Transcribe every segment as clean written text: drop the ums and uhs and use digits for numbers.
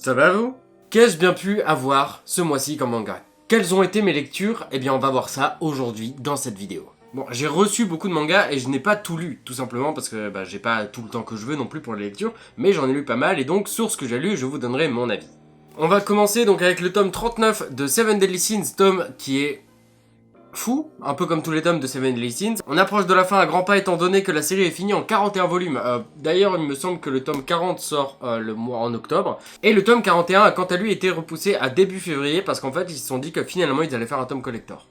Ça va vous? Qu'ai-je bien pu avoir ce mois-ci comme manga? Quelles ont été mes lectures? Eh bien on va voir ça aujourd'hui dans cette vidéo. Bon, j'ai reçu beaucoup de mangas et je n'ai pas tout lu, tout simplement parce que j'ai pas tout le temps que je veux non plus pour les lectures, mais j'en ai lu pas mal et donc sur ce que j'ai lu, je vous donnerai mon avis. On va commencer donc avec le tome 39 de Seven Deadly Sins, tome qui est fou, un peu comme tous les tomes de Seven Deadly Sins. On approche de la fin à grands pas étant donné que la série est finie en 41 volumes. D'ailleurs, il me semble que le tome 40 sort le mois en octobre. Et le tome 41 a quant à lui été repoussé à début février parce qu'en fait, ils se sont dit que finalement, ils allaient faire un tome collector.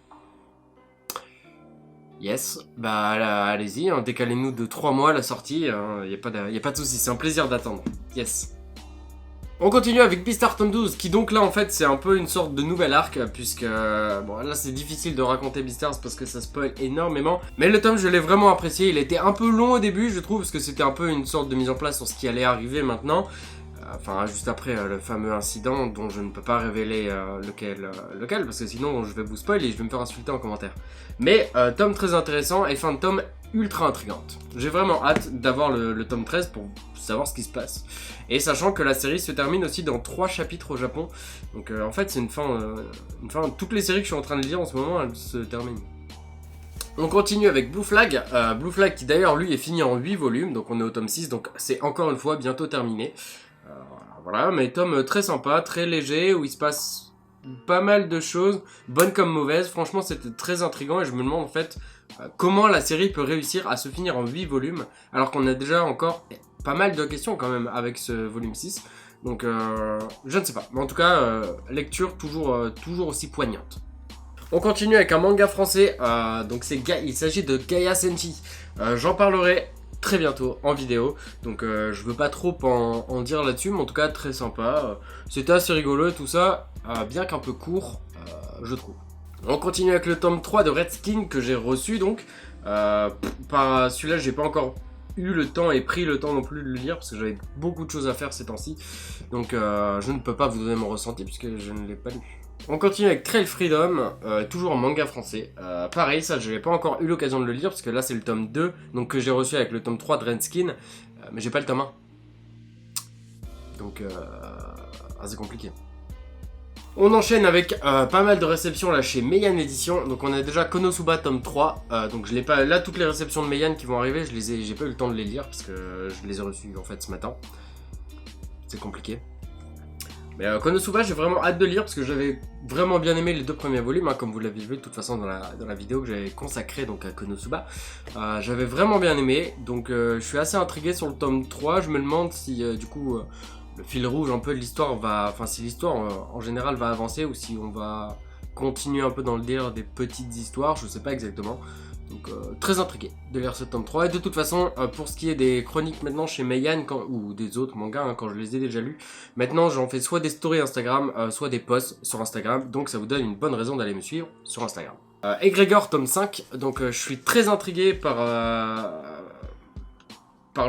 Yes, allez-y, hein, décalez-nous de 3 mois la sortie, y a pas de souci, c'est un plaisir d'attendre. Yes. On continue avec Beastars tome 12, qui donc là en fait c'est un peu une sorte de nouvel arc, puisque bon là c'est difficile de raconter Beastars parce que ça spoil énormément, mais le tome je l'ai vraiment apprécié, il était un peu long au début je trouve, parce que c'était un peu une sorte de mise en place sur ce qui allait arriver maintenant, enfin juste après le fameux incident dont je ne peux pas révéler lequel, parce que sinon je vais vous spoil et je vais me faire insulter en commentaire. Mais tome très intéressant et fin de tome ultra intrigante. J'ai vraiment hâte d'avoir le tome 13 pour savoir ce qui se passe. Et sachant que la série se termine aussi dans 3 chapitres au Japon. Donc en fait c'est une fin, toutes les séries que je suis en train de lire en ce moment, elles se terminent. On continue avec Blue Flag. Blue Flag qui d'ailleurs lui est fini en 8 volumes, donc on est au tome 6, donc c'est encore une fois bientôt terminé. Voilà, mais tome très sympa, très léger, où il se passe pas mal de choses, bonnes comme mauvaises. Franchement c'était très intriguant et je me demande en fait comment la série peut réussir à se finir en 8 volumes, alors qu'on a déjà encore pas mal de questions quand même avec ce volume 6. Donc je ne sais pas, mais en tout cas lecture toujours aussi poignante. On continue avec un manga français, donc il s'agit de Gaia Senshi. J'en parlerai très bientôt en vidéo, donc je veux pas trop en dire là-dessus, mais en tout cas très sympa. C'était assez rigolo et tout ça, bien qu'un peu court, je trouve. On continue avec le tome 3 de Redskin que j'ai reçu donc. Par celui-là j'ai pas encore eu le temps et pris le temps non plus de le lire parce que j'avais beaucoup de choses à faire ces temps-ci. Donc je ne peux pas vous donner mon ressenti puisque je ne l'ai pas lu. On continue avec Trail Freedom, toujours en manga français. Pareil, ça je n'ai pas encore eu l'occasion de le lire parce que là c'est le tome 2 donc que j'ai reçu avec le tome 3 de Redskin, mais j'ai pas le tome 1. Donc c'est compliqué. On enchaîne avec pas mal de réceptions là chez Meian Edition. Donc on a déjà Konosuba tome 3. Donc je l'ai pas. Là toutes les réceptions de Meian qui vont arriver, j'ai pas eu le temps de les lire parce que je les ai reçues en fait ce matin. C'est compliqué. Mais Konosuba j'ai vraiment hâte de lire parce que j'avais vraiment bien aimé les 2 premiers volumes, hein, comme vous l'avez vu de toute façon dans la vidéo que j'avais consacrée donc à Konosuba. J'avais vraiment bien aimé, donc je suis assez intrigué sur le tome 3. Je me demande si du coup le fil rouge un peu de l'histoire si l'histoire en général va avancer ou si on va continuer un peu dans le délire des petites histoires, je sais pas exactement. Donc très intrigué de lire ce tome 3. Et de toute façon, pour ce qui est des chroniques maintenant chez Meian, ou des autres mangas, hein, quand je les ai déjà lus, maintenant j'en fais soit des stories Instagram, soit des posts sur Instagram, donc ça vous donne une bonne raison d'aller me suivre sur Instagram. Egregor tome 5, donc je suis très intrigué par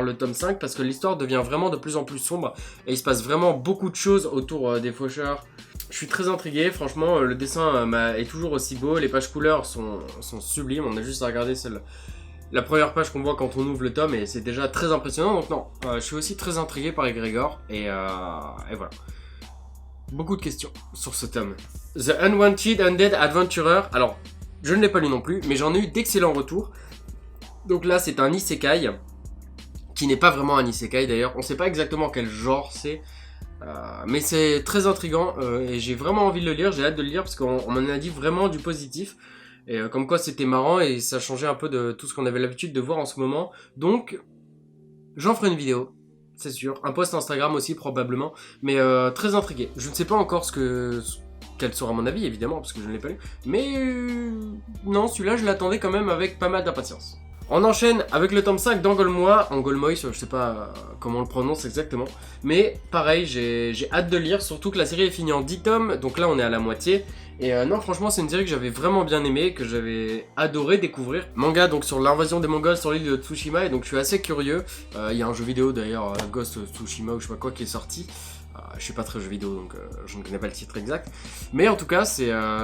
le tome 5 parce que l'histoire devient vraiment de plus en plus sombre et il se passe vraiment beaucoup de choses autour des faucheurs. Je suis très intrigué, franchement le dessin est toujours aussi beau, les pages couleurs sont sublimes, on a juste à regarder la première page qu'on voit quand on ouvre le tome et c'est déjà très impressionnant, donc non, je suis aussi très intrigué par Egregor et voilà. Beaucoup de questions sur ce tome. The Unwanted Undead Adventurer, alors je ne l'ai pas lu non plus, mais j'en ai eu d'excellents retours. Donc là c'est un isekai, qui n'est pas vraiment un isekai d'ailleurs, on sait pas exactement quel genre c'est, mais c'est très intriguant et j'ai vraiment envie de le lire, j'ai hâte de le lire parce qu'on m'en a dit vraiment du positif, et comme quoi c'était marrant et ça changeait un peu de tout ce qu'on avait l'habitude de voir en ce moment, donc j'en ferai une vidéo, c'est sûr, un post Instagram aussi probablement, mais très intrigué, je ne sais pas encore quel sera mon avis évidemment parce que je ne l'ai pas lu, mais non celui-là je l'attendais quand même avec pas mal d'impatience. On enchaîne avec le tome 5 d'Angolmois, je sais pas comment on le prononce exactement, mais pareil, j'ai hâte de lire, surtout que la série est finie en 10 tomes, donc là on est à la moitié, et non franchement c'est une série que j'avais vraiment bien aimée, que j'avais adoré découvrir. Manga donc sur l'invasion des Mongols sur l'île de Tsushima, et donc je suis assez curieux, il y a un jeu vidéo d'ailleurs, Ghost of Tsushima ou je sais pas quoi qui est sorti, je suis pas très jeu vidéo donc je ne connais pas le titre exact, mais en tout cas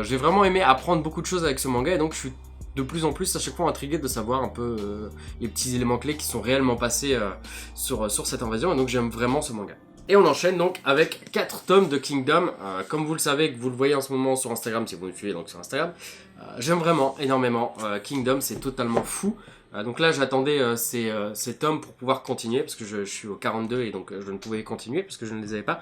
j'ai vraiment aimé apprendre beaucoup de choses avec ce manga, et donc je suis de plus en plus à chaque fois intrigué de savoir un peu les petits éléments clés qui sont réellement passés sur cette invasion, et donc j'aime vraiment ce manga. Et on enchaîne donc avec 4 tomes de Kingdom. Comme vous le savez, que vous le voyez en ce moment sur Instagram, si vous me suivez donc sur Instagram, j'aime vraiment énormément. Kingdom, c'est totalement fou. Donc là, j'attendais ces tomes pour pouvoir continuer, parce que je suis au 42 et donc je ne pouvais continuer, parce que je ne les avais pas.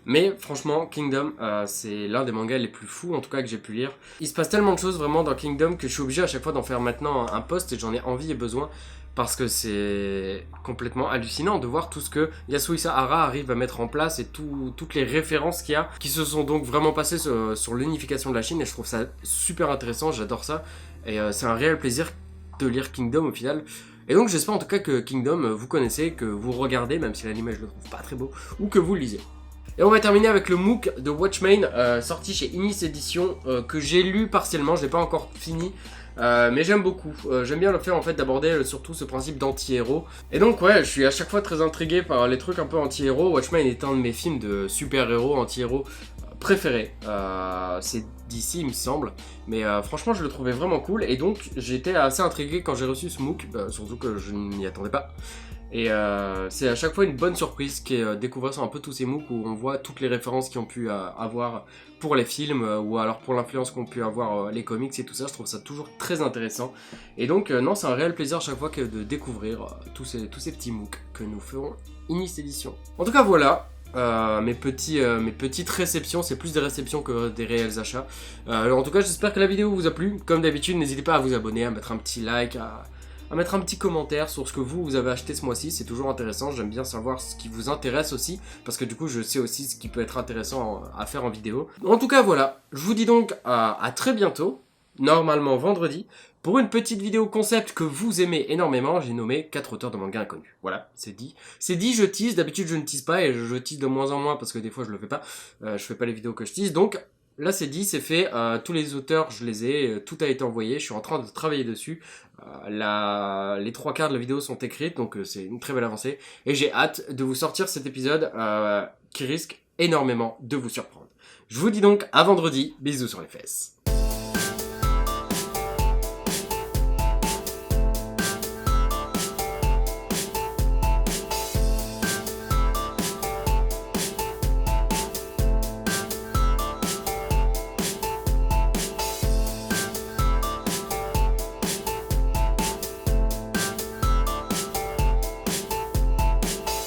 Mais franchement, Kingdom, c'est l'un des mangas les plus fous, en tout cas, que j'ai pu lire. Il se passe tellement de choses vraiment dans Kingdom que je suis obligé à chaque fois d'en faire maintenant un post et j'en ai envie et besoin. Parce que c'est complètement hallucinant de voir tout ce que Yasuhisa Hara arrive à mettre en place et toutes les références qu'il y a, qui se sont donc vraiment passées sur l'unification de la Chine, et je trouve ça super intéressant, j'adore ça. Et c'est un réel plaisir de lire Kingdom au final. Et donc j'espère en tout cas que Kingdom, vous connaissez, que vous regardez, même si l'anime je le trouve pas très beau, ou que vous le lisez. Et on va terminer avec le MOOC de Watchmen, sorti chez Inis Éditions, que j'ai lu partiellement, je l'ai pas encore fini. Mais j'aime beaucoup, j'aime bien le fait en fait d'aborder surtout ce principe d'anti-héros. Et donc ouais, je suis à chaque fois très intrigué par les trucs un peu anti-héros. Watchmen est un de mes films de super-héros, anti-héros préférés. C'est DC il me semble, mais franchement je le trouvais vraiment cool. Et donc j'étais assez intrigué quand j'ai reçu ce MOOC, surtout que je ne m'y attendais pas. Et c'est à chaque fois une bonne surprise qui est découvrir sur un peu tous ces MOOC où on voit toutes les références qu'ils ont pu avoir pour les films ou alors pour l'influence qu'ont pu avoir les comics et tout ça. Je trouve ça toujours très intéressant. Et donc non, c'est un réel plaisir à chaque fois que de découvrir tous ces petits MOOC que nous ferons Inis Édition. En tout cas voilà. Mes petites réceptions, c'est plus des réceptions que des réels achats. En tout cas, j'espère que la vidéo vous a plu. Comme d'habitude, n'hésitez pas à vous abonner, à mettre un petit like, à mettre un petit commentaire sur ce que vous avez acheté ce mois-ci, c'est toujours intéressant, j'aime bien savoir ce qui vous intéresse aussi, parce que du coup je sais aussi ce qui peut être intéressant à faire en vidéo. En tout cas voilà, je vous dis donc à très bientôt, normalement vendredi, pour une petite vidéo concept que vous aimez énormément, j'ai nommé 4 auteurs de manga inconnus. Voilà, c'est dit. C'est dit, je tease, d'habitude je ne tease pas, et je tease de moins en moins, parce que des fois je le fais pas, je fais pas les vidéos que je tease, donc... Là c'est dit, c'est fait, tous les auteurs je les ai, tout a été envoyé, je suis en train de travailler dessus, les 3/4 de la vidéo sont écrites, donc c'est une très belle avancée, et j'ai hâte de vous sortir cet épisode qui risque énormément de vous surprendre. Je vous dis donc à vendredi, bisous sur les fesses.